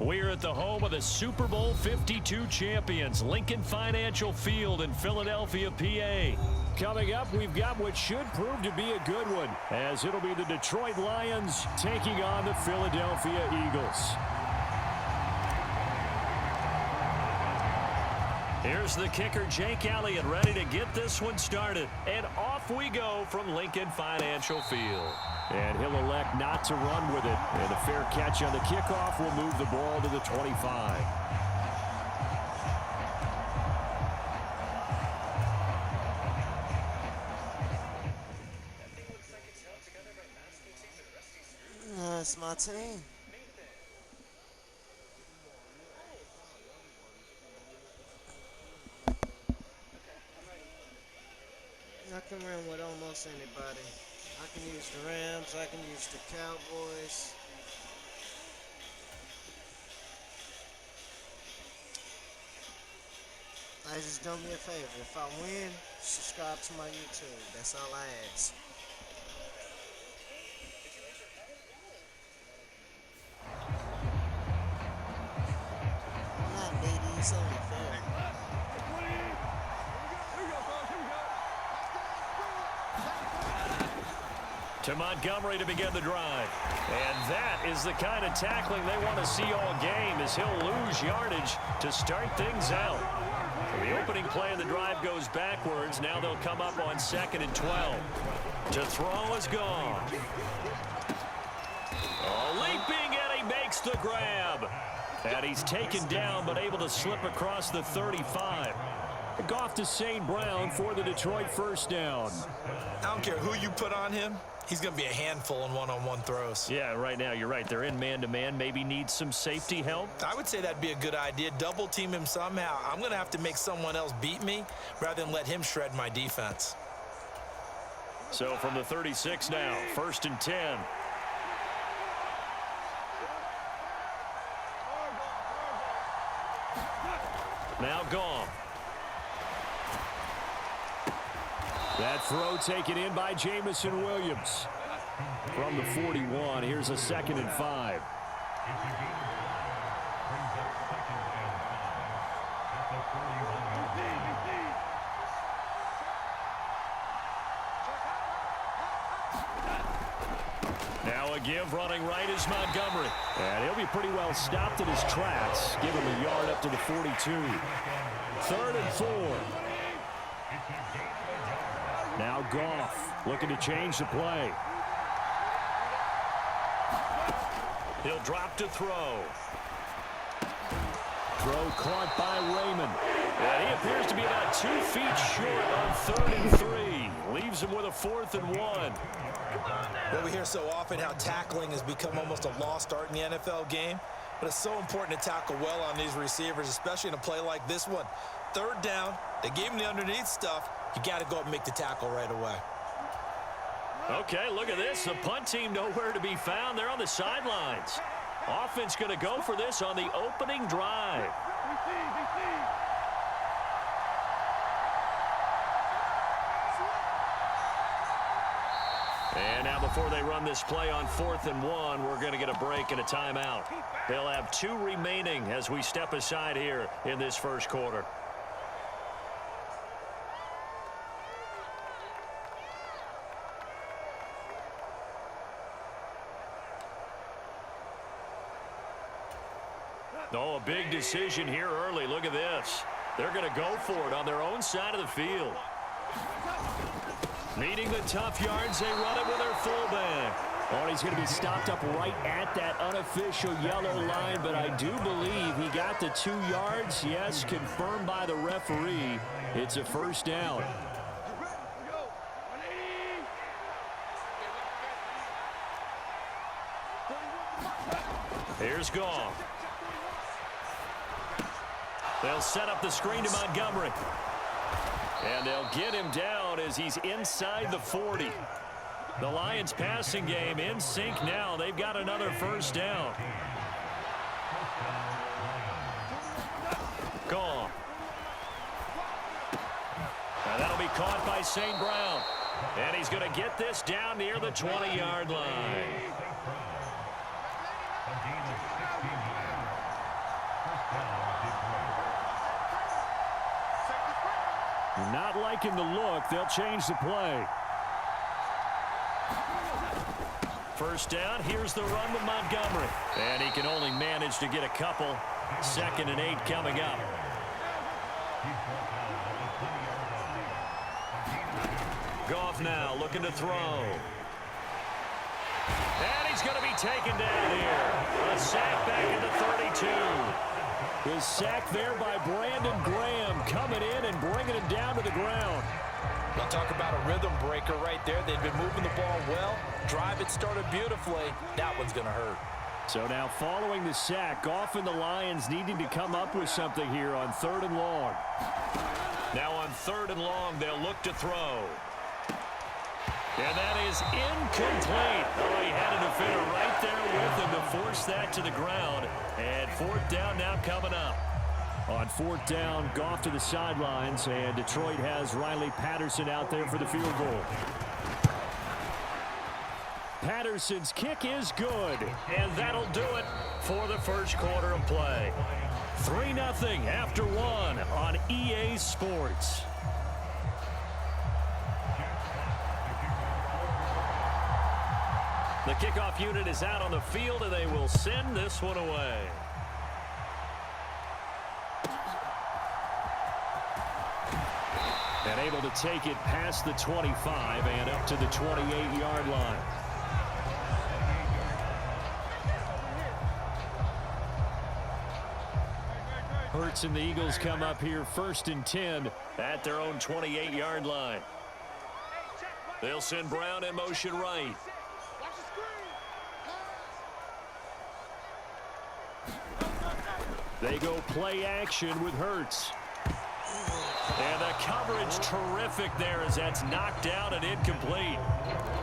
We're at the home of the Super Bowl 52 champions, Lincoln Financial Field in Philadelphia, PA. Coming up, we've got what should prove to be a good one, as it'll be the Detroit Lions taking on the Philadelphia Eagles. Here's the kicker, Jake Elliott, ready to get this one started. And off we go from Lincoln Financial Field. And he'll elect not to run with it. And a fair catch on the kickoff will move the ball to the 25. It's my team. I can run with almost anybody. I can use the Rams. I can use the Cowboys. Just do me a favor. If I win, subscribe to my YouTube. That's all I ask. I'm not baby. It's only fair. To Montgomery to begin the drive. And that is the kind of tackling they want to see all game, as he'll lose yardage to start things out. The opening play of the drive goes backwards. Now they'll come up on 2nd and 12. To throw is gone. Oh, leaping, and he makes the grab. And he's taken down, but able to slip across the 35. Goff to St. Brown for the Detroit first down. I don't care who you put on him. He's going to be a handful in one-on-one throws. Yeah, right now, you're right. They're in man-to-man. Maybe need some safety help. I would say that'd be a good idea. Double team him somehow. I'm going to have to make someone else beat me rather than let him shred my defense. So from the 36 now, 1st and 10. Now Goff. That throw taken in by Jamison Williams. From the 41, here's a 2nd and 5. Now a give, running right is Montgomery. And he'll be pretty well stopped in his tracks. Give him a yard up to the 42. 3rd and 4. Now Goff looking to change the play. He'll drop to throw. Throw caught by Raymond. And he appears to be about 2 feet short on 3rd and 3. Leaves him with a 4th and 1. Well, we hear so often how tackling has become almost a lost art in the NFL game. But it's so important to tackle well on these receivers, especially in a play like this one. 3rd down, they gave him the underneath stuff. You got to go up and make the tackle right away. Okay, look at this. The punt team nowhere to be found. They're on the sidelines. Offense going to go for this on the opening drive. And now before they run this play on 4th and 1, we're going to get a break and a timeout. They'll have 2 remaining as we step aside here in this first quarter. Oh, a big decision here early. Look at this. They're going to go for it on their own side of the field. Needing the tough yards, they run it with their fullback. Oh, and he's going to be stopped up right at that unofficial yellow line, but I do believe he got the 2 yards. Yes, confirmed by the referee. It's a first down. Here's Goff. They'll set up the screen to Montgomery. And they'll get him down as he's inside the 40. The Lions passing game in sync now. They've got another first down. Goff. Now that'll be caught by St. Brown. And he's going to get this down near the 20-yard line. Not liking the look. They'll change the play. First down. Here's the run with Montgomery. And he can only manage to get a couple. 2nd and 8 coming up. Goff now looking to throw. And he's going to be taken down here. A sack back at the 32. The sack there by Brandon Graham coming in and bringing him down to the ground. We'll talk about a rhythm breaker right there. They've been moving the ball well. Drive it started beautifully. That one's going to hurt. So now following the sack, Goff and the Lions needing to come up with something here on 3rd and long. Now on 3rd and long, they'll look to throw. And that is incomplete. Oh, he had a defender right there with him to force that to the ground. And 4th down now coming up. On 4th down, Goff to the sidelines, and Detroit has Riley Patterson out there for the field goal. Patterson's kick is good, and that'll do it for the first quarter of play. 3-0 after 1 on EA Sports. The kickoff unit is out on the field, and they will send this one away. And able to take it past the 25 and up to the 28-yard line. Hurts and the Eagles come up here 1st and 10 at their own 28-yard line. They'll send Brown in motion right. They go play action with Hurts. And the coverage terrific there as that's knocked out and incomplete.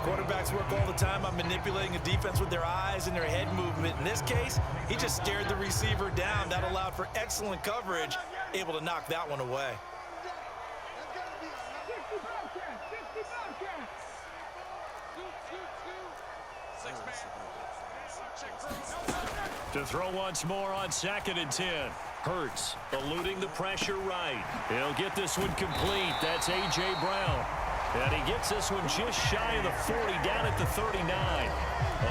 Quarterbacks work all the time on manipulating a defense with their eyes and their head movement. In this case, he just stared the receiver down. That allowed for excellent coverage, able to knock that one away. To throw once more on 2nd and 10. Hurts eluding the pressure right. He'll get this one complete. That's A.J. Brown. And he gets this one just shy of the 40 down at the 39.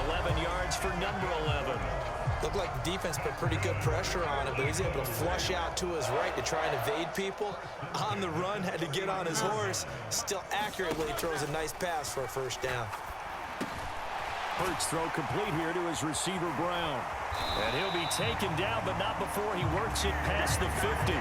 11 yards for number 11. Looked like the defense put pretty good pressure on him, but he's able to flush out to his right to try and evade people. On the run, had to get on his horse. Still accurately throws a nice pass for a 1st down. Hurts throw complete here to his receiver Brown. And he'll be taken down, but not before he works it past the 50.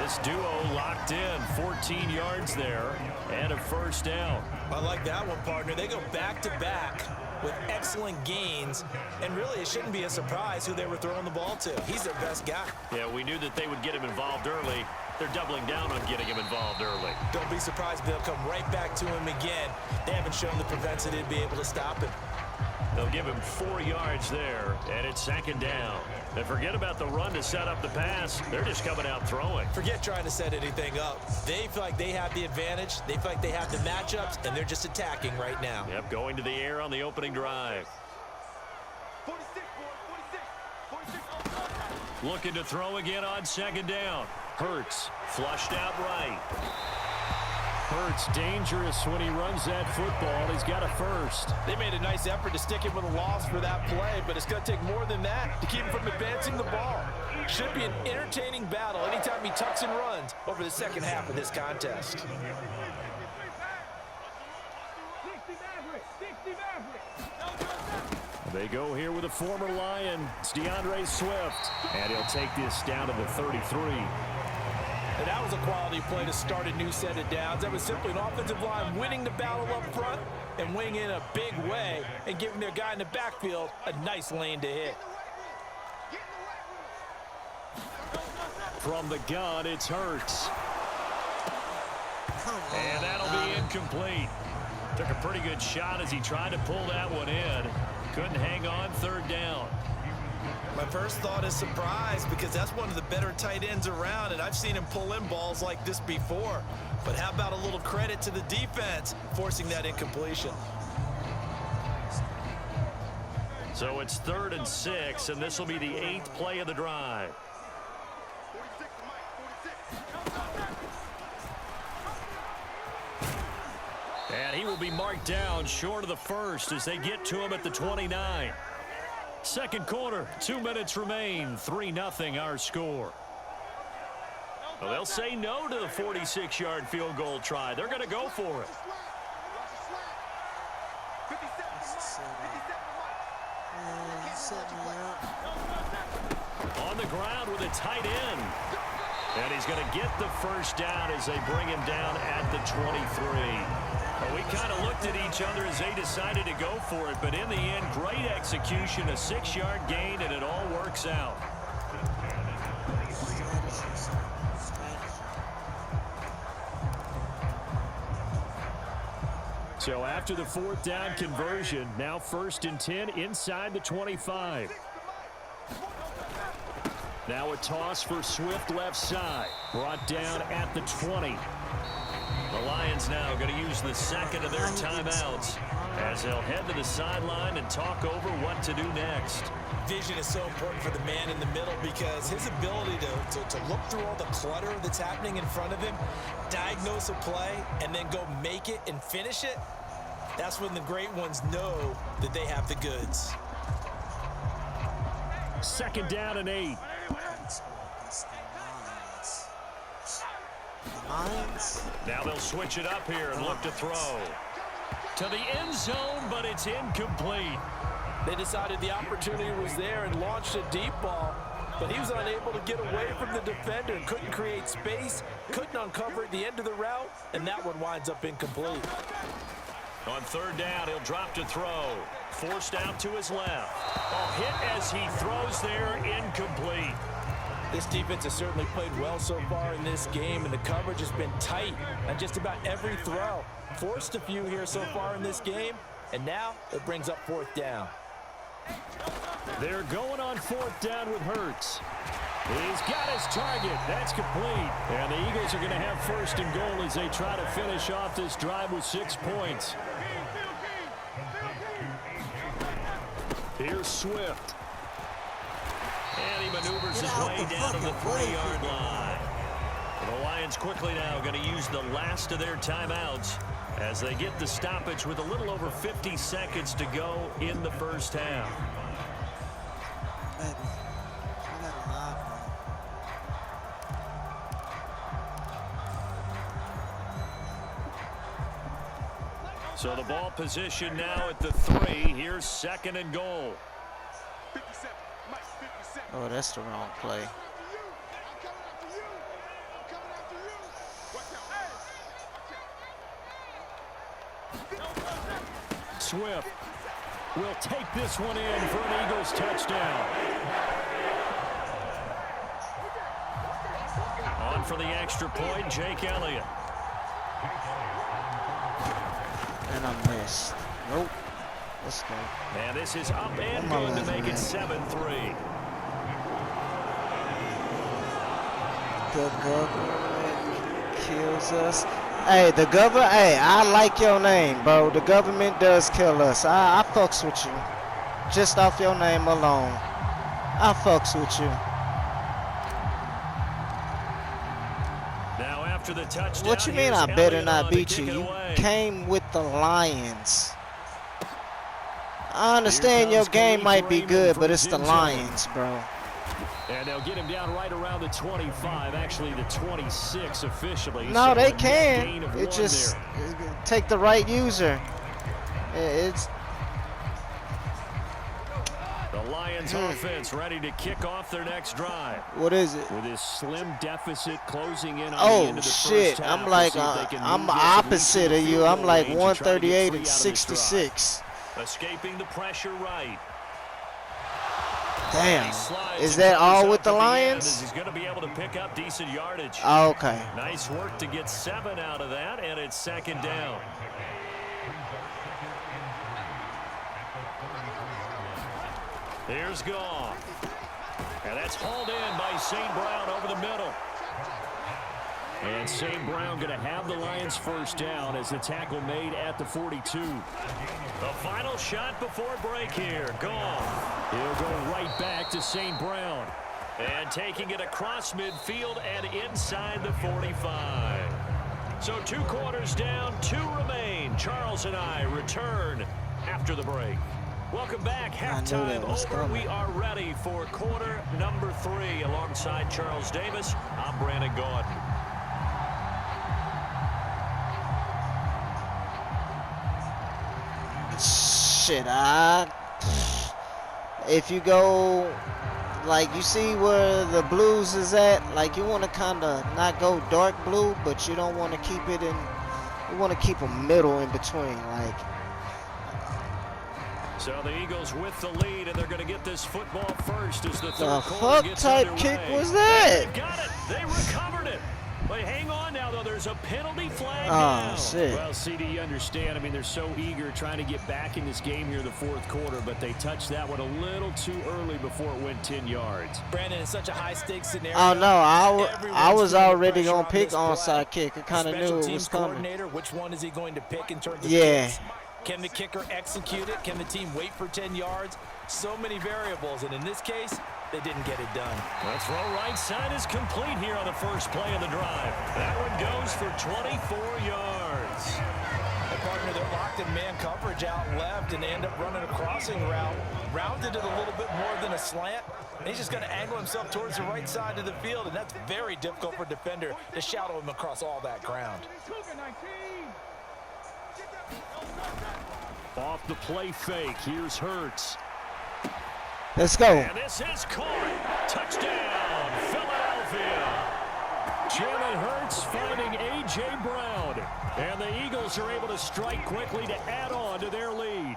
This duo locked in, 14 yards there, and a 1st down. I like that one, partner. They go back-to-back with excellent gains, and really it shouldn't be a surprise who they were throwing the ball to. He's their best guy. Yeah, we knew that they would get him involved early. They're doubling down on getting him involved early. Don't be surprised if they'll come right back to him again. They haven't shown the propensity to be able to stop him. They'll give him 4 yards there, and it's 2nd down. And forget about the run to set up the pass. They're just coming out throwing. Forget trying to set anything up. They feel like they have the advantage. They feel like they have the matchups, and they're just attacking right now. Yep, going to the air on the opening drive. Looking to throw again on 2nd down. Hurts flushed out right. Hurts dangerous when he runs that football. He's got a 1st. They made a nice effort to stick him with a loss for that play, but it's going to take more than that to keep him from advancing the ball. Should be an entertaining battle anytime he tucks and runs over the 2nd half of this contest. They go here with a former Lion. It's DeAndre Swift. And he'll take this down to the 33. And that was a quality play to start a new set of downs. That was simply an offensive line winning the battle up front and winning in a big way and giving their guy in the backfield a nice lane to hit. From the gun, it's Hurts. And that'll be incomplete. Took a pretty good shot as he tried to pull that one in. Couldn't hang on 3rd down. My first thought is surprise because that's one of the better tight ends around, and I've seen him pull in balls like this before. But how about a little credit to the defense forcing that incompletion? So it's 3rd and 6, and this will be the 8th play of the drive. he will be marked down short of the first as they get to him at the 29. Second quarter, 2 minutes remain, 3-0 our score. Well, they'll say no to the 46-yard field goal try. They're going to go for it. On the ground with a tight end. And he's going to get the first down as they bring him down at the 23. Well, we kind of looked at each other as they decided to go for it, but in the end, great execution, a 6-yard gain, and it all works out. So after the fourth down conversion, now 1st and 10 inside the 25. Now a toss for Swift left side. Brought down at the 20. The Lions now going to use the second of their timeouts as they'll head to the sideline and talk over what to do next. Vision is so important for the man in the middle because his ability to look through all the clutter that's happening in front of him, diagnose a play, and then go make it and finish it, that's when the great ones know that they have the goods. 2nd down and 8. Now they'll switch it up here and look to throw. To the end zone, but it's incomplete. They decided the opportunity was there and launched a deep ball, but he was unable to get away from the defender and couldn't create space, couldn't uncover at the end of the route, and that one winds up incomplete. On 3rd down, he'll drop to throw. Forced out to his left. A hit as he throws there, incomplete. This defense has certainly played well so far in this game, and the coverage has been tight on just about every throw. Forced a few here so far in this game, and now it brings up 4th down. They're going on 4th down with Hurts. He's got his target. That's complete. And the Eagles are going to have 1st and goal as they try to finish off this drive with 6 points. Here's Swift. And he maneuvers his way down to the 3-yard line. The Lions quickly now going to use the last of their timeouts as they get the stoppage with a little over 50 seconds to go in the first half. So the ball position now at the 3. Here's 2nd and goal. Oh, that's the wrong play. Swift will take this one in for an Eagles touchdown. On for the extra point, Jake Elliott. And I missed. Nope. Let's go. And this is up and good to make it 7-3. The government kills us. Hey, the government. Hey, I like your name, bro. The government does kill us. I fucks with you. Just off your name alone. I fucks with you. Now after the touchdown, What you mean I better not beat you? You came with the Lions. I understand your game might be good, but it's the Lions, bro. And they'll get him down right around the 25, actually the 26 officially. No, So they a can. gain of It one just there. take the right user. It's The Lions offense ready to kick off their next drive. what is it? With his slim deficit closing in on the Oh end of the shit! first half. I'm We'll like see if they can I'm move this opposite into of the you. field I'm goal like range and try to get 138 3 and out of this drive. 66. Escaping the pressure right. Damn. He slides Is and that covers all up with the at end Lions? as he's going to be able to pick up decent yardage. Oh, okay. Nice work to get 7 out of that, and it's 2nd down. Here's Goff. And that's hauled in by St. Brown over the middle. And St. Brown going to have the Lions first down as the tackle made at the 42. The final shot before break here. Goff. He'll go right back to St. Brown. And taking it across midfield and inside the 45. So 2 quarters down, 2 remain. Charles and I return after the break. Welcome back. Halftime over. We are ready for quarter number 3. Alongside Charles Davis, I'm Brandon Gaudin. Shit, if you go, like, you see where the blues is at, like, you want to kind of not go dark blue, but you don't want to keep it in, you want to keep a middle in between, like. So the Eagles with the lead, and they're going to get this football first as the third quarter gets type underway. kick was that? They got it. They recovered it. But hang on now, though. There's a penalty flag now. Oh, shit. Well, CD, you understand. I mean, they're so eager trying to get back in this game here in the fourth quarter, but they touched that one a little too early before it went 10 yards. Brandon, it's such a high-stakes scenario. Oh, no, I was already going to pick onside kick. I kind of knew it was coming. Which one is he going to pick in terms of kicks? Can the kicker execute it? Can the team wait for 10 yards? So many variables, and in this case, they didn't get it done. The throw right side is complete here on the first play of the drive. That one goes for 24 yards. The partner, they're locked in man coverage out left, and they end up running a crossing route. Rounded it a little bit more than a slant. And he's just going to angle himself towards the right side of the field, and that's very difficult for a defender to shadow him across all that ground. Off the play fake, here's Hurts. Let's go. And this is caught. Touchdown, Philadelphia. Jalen Hurts finding A.J. Brown. And the Eagles are able to strike quickly to add on to their lead.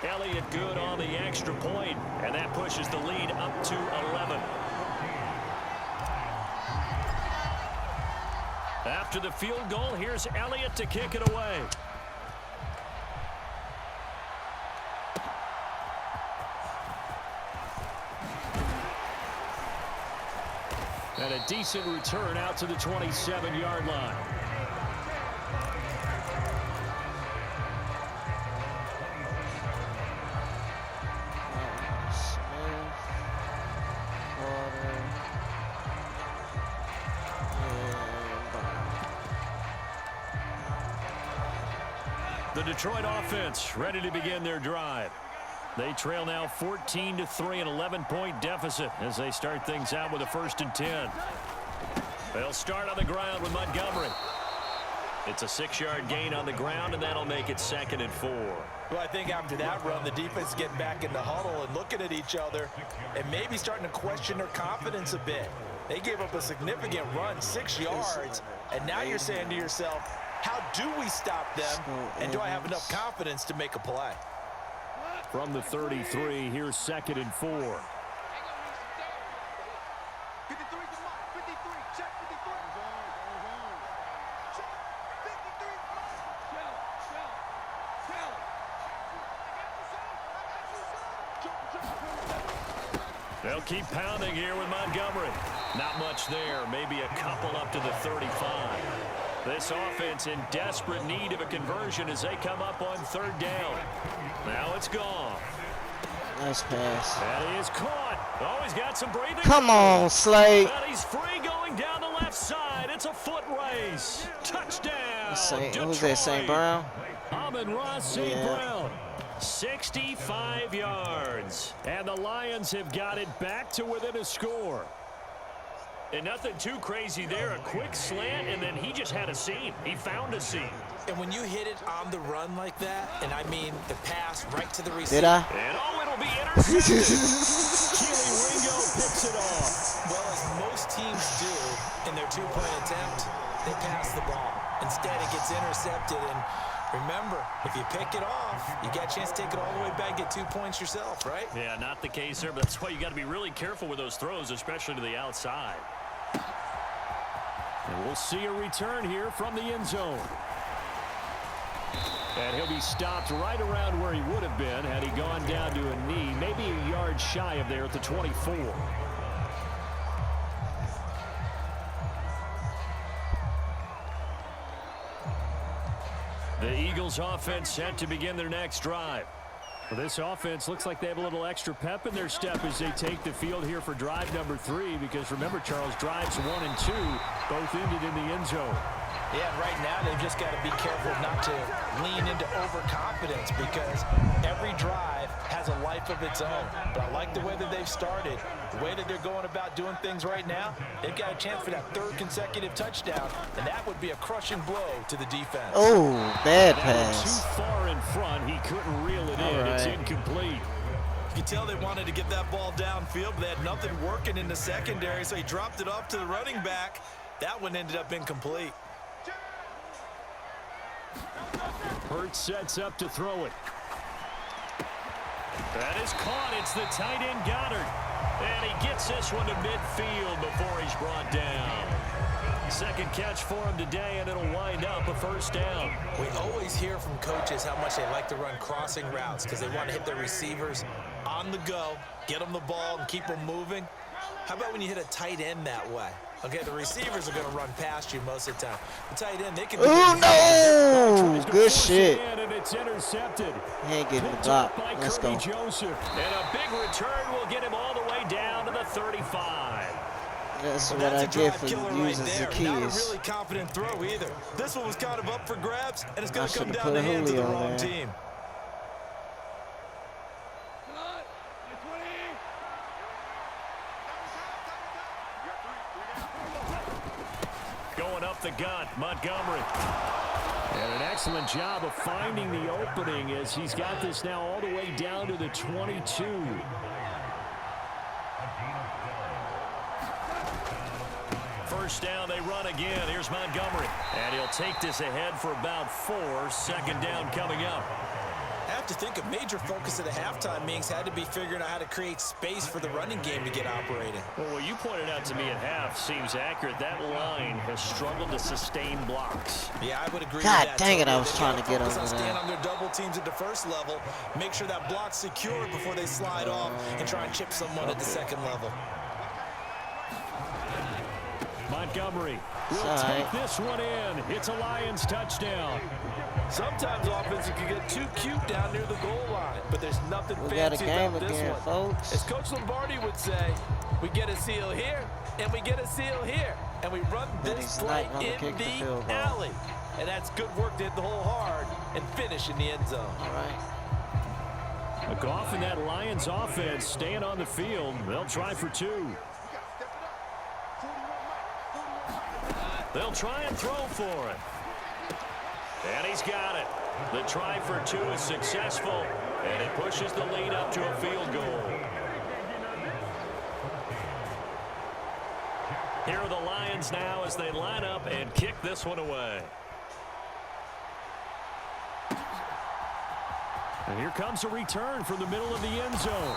Elliott good on the extra point, and that pushes the lead up to 11. After the field goal, here's Elliott to kick it away. And a decent return out to the 27-yard line. The Detroit offense ready to begin their drive. They trail now 14-3, an 11-point deficit as they start things out with a 1st and 10. They'll start on the ground with Montgomery. It's a 6-yard gain on the ground, and that'll make it 2nd and 4. Well, I think after that run, the defense getting back in the huddle and looking at each other and maybe starting to question their confidence a bit. They gave up a significant run, 6 yards, and now you're saying to yourself, how do we stop them, and do I have enough confidence to make a play? From the 33, here's 2nd and 4. They'll keep pounding here with Montgomery. Not much there, maybe a couple up to the 35. This offense in desperate need of a conversion as they come up on 3rd down. Now it's gone. Nice pass. That is caught. Oh, he's got some breathing. Come on, Slade. But he's free going down the left side. It's a foot race. Touchdown. Who's that, St. Brown? Amon-Ra St. Brown. 65 yards. And the Lions have got it back to within a score. And nothing too crazy there. A quick slant, and then he just had a seam. He found a seam. And when you hit it on the run like that, and I mean the pass right to the receiver. Did I? And oh, it'll be intercepted. Keely Ringo picks it off. Well, as most teams do in their 2-point attempt, they pass the ball. Instead, it gets intercepted. And remember, if you pick it off, you got a chance to take it all the way back, get 2 points yourself, right? Yeah, not the case there, but that's why you got to be really careful with those throws, especially to the outside. And we'll see a return here from the end zone. And he'll be stopped right around where he would have been had he gone down to a knee, maybe a yard shy of there at the 24. The Eagles offense set to begin their next drive. Well, this offense looks like they have a little extra pep in their step as they take the field here for drive number 3, because remember, Charles, drives 1 and 2 both ended in the end zone. Yeah, and right now they've just got to be careful not to lean into overconfidence, because every drive has a life of its own. But I like the way that they've started, the way that they're going about doing things right now. They've got a chance for that 3rd consecutive touchdown, and that would be a crushing blow to the defense. Oh, bad That pass. too far in front. He couldn't reel it in. Right. It's incomplete. You can tell they wanted to get that ball downfield, but they had nothing working in the secondary, so he dropped it off to the running back. That one ended up incomplete. Hurts sets up to throw it. That is caught. It's the tight end Goddard. And he gets this one to midfield before he's brought down. Second catch for him today, and it'll wind up a first down. We always hear from coaches how much they like to run crossing routes because they want to hit their receivers on the go, get them the ball, and keep them moving. How about when you hit a tight end that way? Okay, the receivers are going to run past you most of the time. The tight end, they can... Oh, no! Good shit. And it's intercepted. He ain't getting the Picked block. up by Let's Kirby go. Joseph. And a big return will get him all the way down to the 35. That's what That's I a get drive for killer using right there. Not a Zacchaeus. really confident throw either. This one was kind of up for grabs, and it's going I to come should've down put the a hands of the Julio wrong there. team. Going up the gut, Montgomery. And an excellent job of finding the opening as he's got this now all the way down to the 22. First down, they run again. Here's Montgomery. And he'll take this ahead for about 4. Second down coming up. I have to think a major focus of the halftime meetings had to be figuring out how to create space for the running game to get operating. Well, what you pointed out to me at half seems accurate. That line has struggled to sustain blocks. Yeah, I would agree God with that. dang it, I totally. was They've trying gotta to get focus over on staying there. on their double teams at the first level, make sure that block's secured before they slide off and try and chip someone at the second level. Montgomery will All take right. this one in. It's a Lions touchdown. Sometimes offenses can get too cute down near the goal line, but there's nothing We got a fancy game about this again, one. folks. As Coach Lombardi would say, we get a seal here, and we get a seal here, and we run But this he's play not gonna in kick the the field goal. alley. And that's good work to hit the hole hard and finish in the end zone. All right. Goff and that Lions offense staying on the field. They'll try for 2. They'll try and throw for it. And he's got it. The try for 2 is successful, and it pushes the lead up to a field goal. Here are the Lions now as they line up and kick this one away. And here comes a return from the middle of the end zone.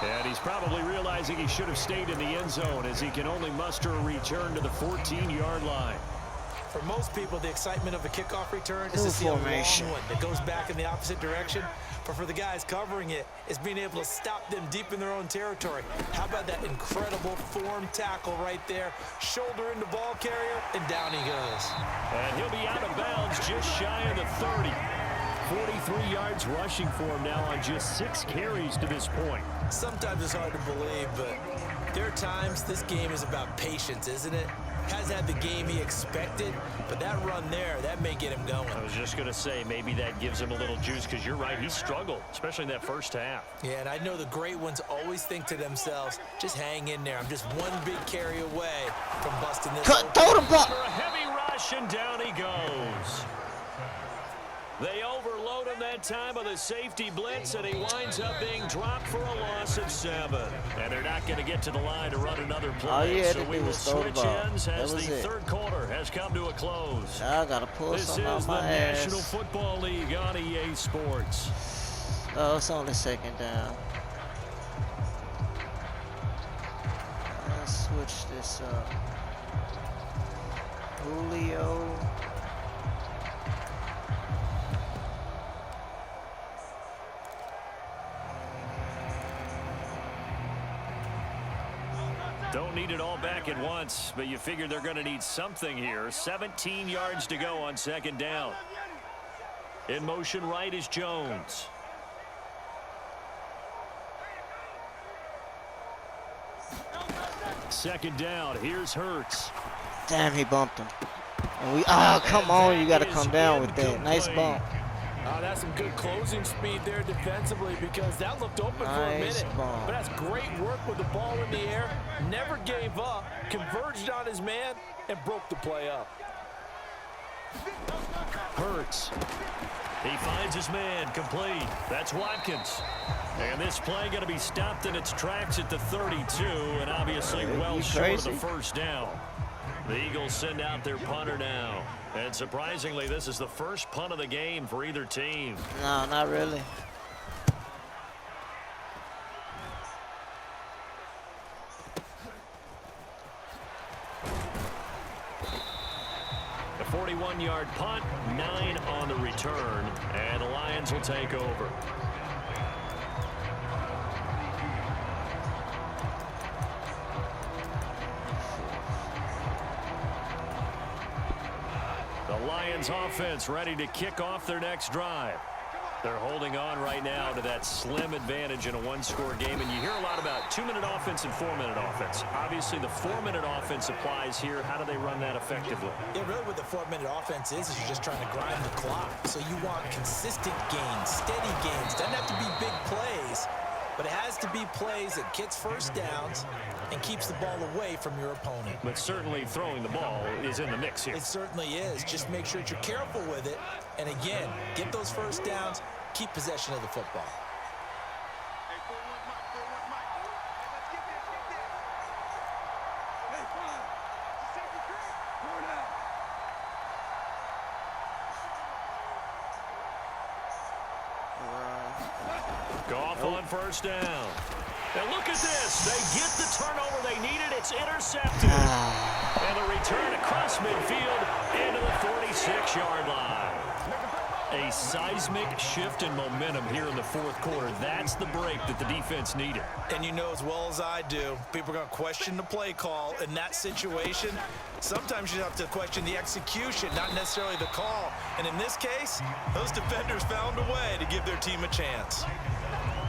And he's probably realizing he should have stayed in the end zone as he can only muster a return to the 14-yard line. For most people, the excitement of a kickoff return is New to see a long formation. one that goes back in the opposite direction. But for the guys covering it, it's being able to stop them deep in their own territory. How about that incredible form tackle right there? Shoulder into ball carrier, and down he goes. And he'll be out of bounds just shy of the 30. 43 yards rushing for him now on just 6 carries to this point. Sometimes it's hard to believe, but there are times this game is about patience, isn't it? Hasn't had the game he expected, but that run there, that may get him going. I was just going to say, maybe that gives him a little juice, because you're right, he struggled, especially in that first half. Yeah, and I know the great ones always think to themselves, just hang in there. I'm just one big carry away from busting this open. Throw the ball. For a heavy rush, and down he goes. They overload him that time with a safety blitz, and he winds up being dropped for a loss of 7. And they're not going to get to the line to run another play. All you had so to we do will was throw the switch ball. ends That as was the it. third quarter has come to a close. I gotta pull This something is out the my National ass. Football League on EA Sports. Oh, it's only second down. Let's switch this up. Julio. Don't need it all back at once, but you figure they're going to need something here. 17 yards to go on second down. In motion right is Jones. second down. Here's Hurts. Damn, he bumped him. And we, oh, come on, you got to come down with that. Nice bump. That's some good closing speed there defensively because that looked open for a minute. But that's great work with the ball in the air. Never gave up, converged on his man, and broke the play up. Hurts. He finds his man, complete. That's Watkins. And this play going to be stopped in its tracks at the 32, and obviously well short of the first down. The Eagles send out their punter now. And surprisingly, this is the first punt of the game for either team. No, not really. A 41-yard punt, 9 on the return, and the Lions will take over. The Lions offense ready to kick off their next drive. They're holding on right now to that slim advantage in a one-score game, and you hear a lot about 2-minute offense and 4-minute offense. Obviously, the 4-minute offense applies here. How do they run that effectively? Yeah, really what the 4-minute offense is you're just trying to grind the clock. So you want consistent gains, steady gains. Doesn't have to be big plays, but it has to be plays that gets first downs and keeps the ball away from your opponent. But certainly throwing the ball is in the mix here. It certainly is. Just make sure that you're careful with it. And again, get those first downs, keep possession of the football. Goff on first down. And look at this. They get the turnover they needed. It's intercepted. And the return across midfield into the 46-yard line. A seismic shift in momentum here in the fourth quarter. That's the break that the defense needed. And you know as well as I do, people are going to question the play call in that situation. Sometimes you have to question the execution, not necessarily the call. And in this case, those defenders found a way to give their team a chance.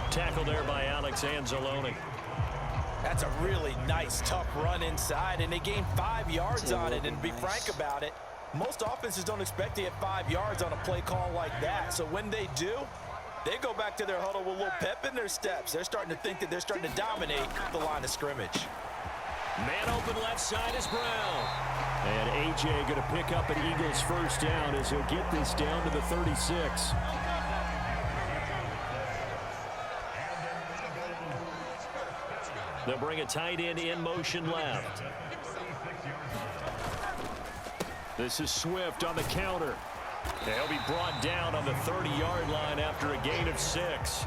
Tackle there by Alex Anzalone. That's a really nice, tough run inside, and they gained 5 yards on it. And to be frank about it, most offenses don't expect to get 5 yards on a play call like that. So when they do, they go back to their huddle with a little pep in their steps. They're starting to think that they're starting to dominate the line of scrimmage. Man open left side is Brown. And A.J. going to pick up an Eagles first down as he'll get this down to the 36. They'll bring a tight end in motion left. This is Swift on the counter. They'll be brought down on the 30-yard line after a gain of 6.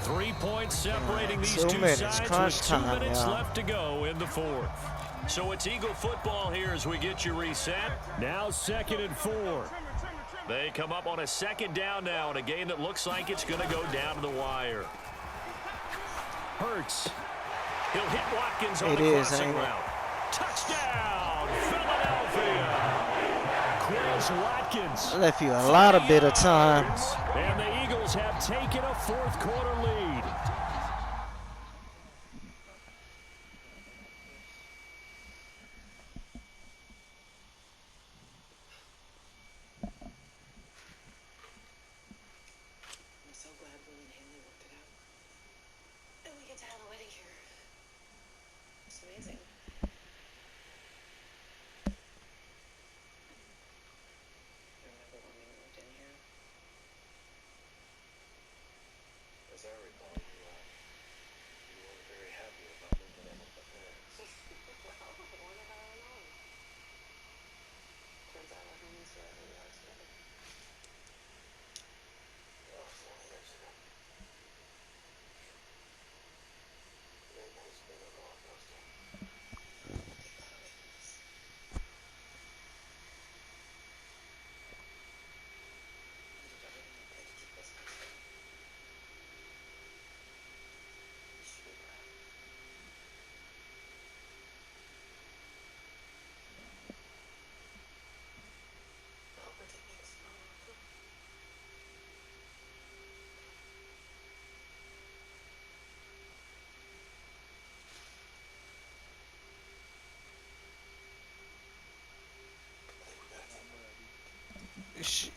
3 points separating these two sides with 2 minutes left to go in the fourth. So it's Eagle football here as we get you reset. Now 2nd and 4. They come up on a second down now in a game that looks like it's going to go down to the wire. Hurts. He'll hit Watkins on the crossing route. Touchdown, Philadelphia. Chris Watkins. Left you a lot of bit of time. And the Eagles have taken a fourth quarter lead. Shit,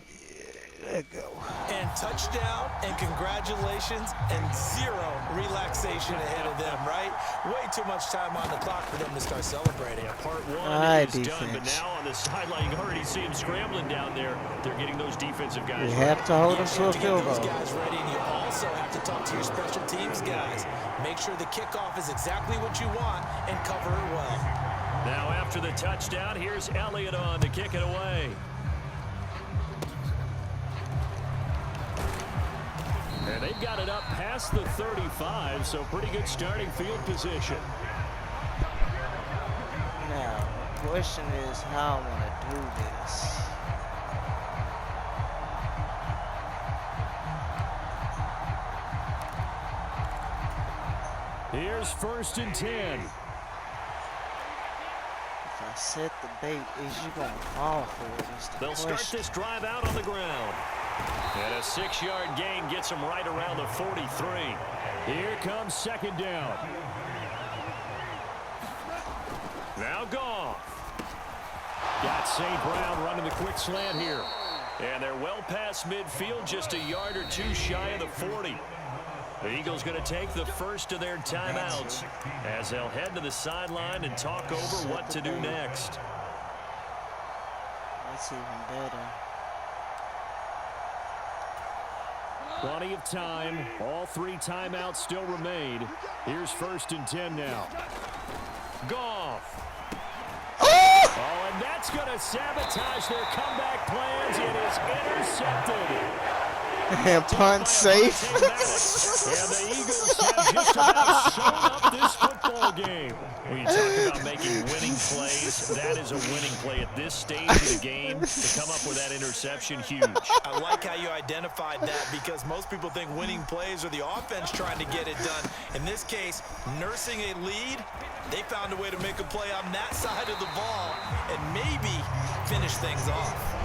let go. And touchdown, and congratulations, and zero relaxation ahead of them, right? Way too much time on the clock for them to start celebrating. Yeah, part one Alright, is done, but defense. now on the sideline, you can already see him scrambling down there. They're getting those defensive guys You ready. have to hold them Yes, to you a have to get field those goal. guys ready, and you also have to talk to your special teams guys. Make sure the kickoff is exactly what you want and cover it well. Now after the touchdown, here's Elliott on to kick it away. And they've got it up past the 35, so pretty good starting field position. Now, the question is how I want to do this. Here's 1st and 10. If I set the bait, is you going to fall for it? Is the They'll start question. this drive out on the ground. And a 6-yard gain gets them right around the 43. Here comes 2nd down. Now Goff. Got St. Brown running the quick slant here. And they're well past midfield, just a yard or two shy of the 40. The Eagles going to take the first of their timeouts as they'll head to the sideline and talk over what to do next. That's even better. Plenty of time. All 3 timeouts still remain. Here's 1st and 10 now. Goff. Oh, and that's going to sabotage their comeback plans. It is intercepted. And punt safe. And the Eagles have just about shown up this football game. When you talk about making winning plays, that is a winning play at this stage of the game. To come up with that interception, huge. I like how you identified that because most people think winning plays are the offense trying to get it done. In this case, nursing a lead, they found a way to make a play on that side of the ball and maybe finish things off.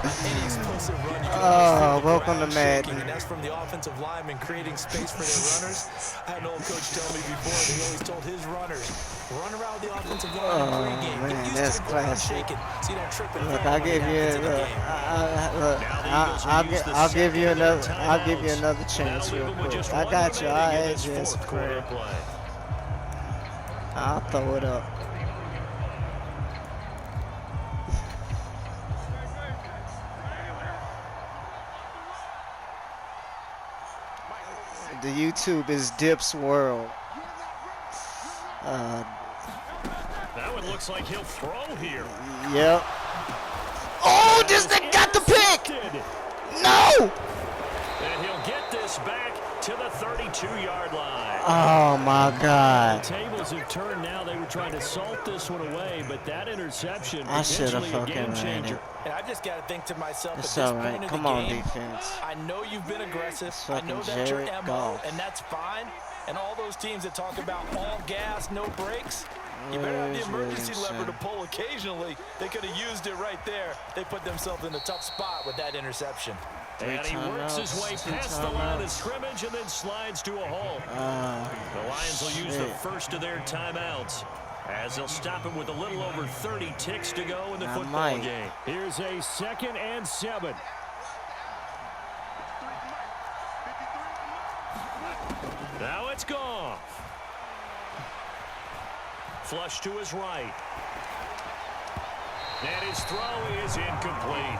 Any explosive run, you can almost feel the welcome to ground Madden. shaking, and that's from the offensive lineman creating space for their runners. I had an old coach tell me before that he always told his runners, run around the offensive line pregame. man, Get used that's to the ground classic. shaking so you don't trip and Look, fall I'll when give it you happens in the look, game. I'll give you another chance real quick. I got you. I'll add you as a prayer. I'll throw it up. The YouTube is Dip's World. That one looks like he'll throw here. Yep. Oh, this thing got the pick! Intercepted. No! And he'll get this back to the 32-yard line. Oh my The God. tables have turned now. They were trying to salt this one away, but that interception I should've potentially a fucking game ran changer. it. And I just got to think to myself It's at this alright. point of Come the on, game, defense. I know you've been aggressive. It's I know fucking that's your Jared MO, Goff. and that's fine. And all those teams that talk about all gas, no brakes, you better have the Where's emergency Williamson? lever to pull occasionally. They could have used it right there. They put themselves in a tough spot with that interception. And he works his way Two past the line of timeouts. scrimmage and then slides to a halt. The Lions will use the shit. first of their timeouts as they'll stop it with a little over 30 ticks to go in the I football might. game. Here's a 2nd and 7. Now it's Goff. Flush to his right. And his throw is incomplete.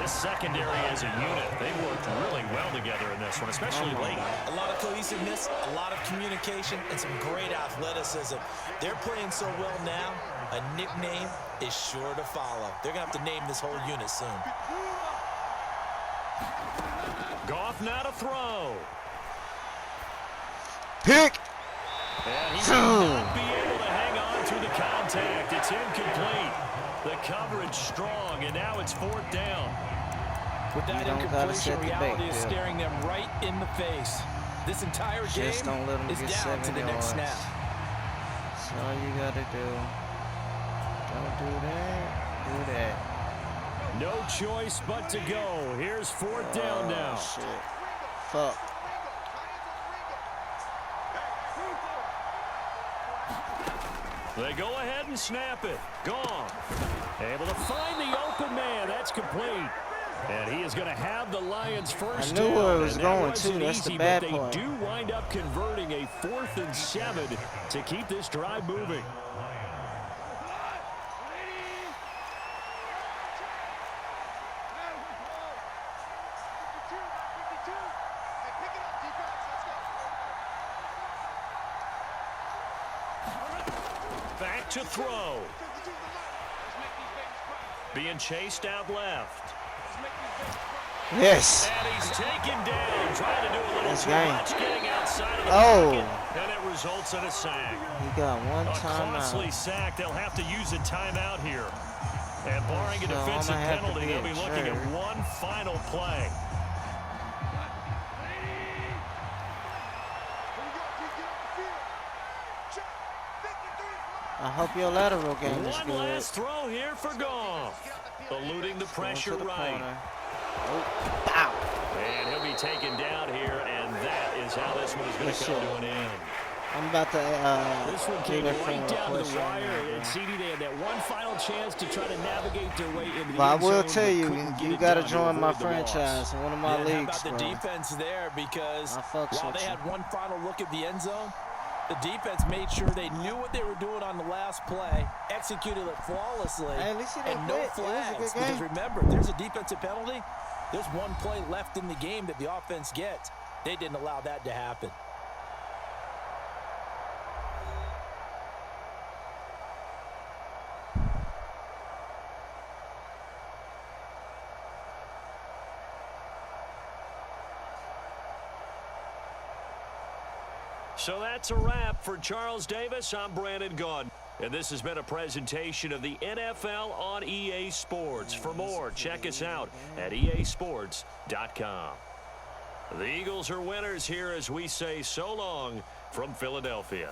This secondary as a unit, they worked really well together in this one, especially late. A lot of cohesiveness, a lot of communication, and some great athleticism. They're playing so well now, a nickname is sure to follow. They're going to have to name this whole unit soon. Goff now to throw. Pick! And he will not be able to hang on through the contact. It's incomplete. The coverage strong, and now it's 4th down. With that You don't gotta set incompletion, the reality bait, is Bill. staring them right in the face. This entire game Just don't let 'em is get down to 7 the next yards. snap. That's all you gotta do. Don't do that. Do that. No choice but to go. Here's 4th down now. Shit. Fuck. They go ahead and snap it. Gone. Able to find the open man. That's complete. And he is going to have the Lions first I knew where it down, was and going, that wasn't too. That's the easy, bad but part. they do wind up converting a 4th and 7 to keep this drive moving. Back to throw. Being chased out left. Yes. And he's taken down, trying to do a little That's too game. much, getting outside of the Oh. pocket, and it results in a sack. He got one A timeout. costly sack. They'll have to use a timeout here. And barring a So defensive I'ma have to penalty, be they'll be looking at sure. one final play. I hope your lateral game is One good. last throw here for Goff. Eluding the Going pressure to the right. corner. Oh, pow. And he'll be taken down here, and that is how this one is going Yes, to come sir. to an end. I'm about to This one do came that right down to request the right wire, now, and bro. CD, they had that one final chance to try to navigate their way into the But I end will zone, tell but you, couldn't get you it got to done join my avoid the loss. franchise in one of my How leagues, about the bro. defense there? Because I fucks while with they you. had one final look at the end zone, the defense made sure they knew what they were doing on the last play, executed it flawlessly, Hey, at least he didn't and no quit. It was a flags. good Because game. remember, if there's a defensive penalty, there's one play left in the game that the offense gets. They didn't allow that to happen. So that's a wrap for Charles Davis. I'm Brandon Gaudin. And this has been a presentation of the NFL on EA Sports. For more, check us out at easports.com. The Eagles are winners here as we say so long from Philadelphia.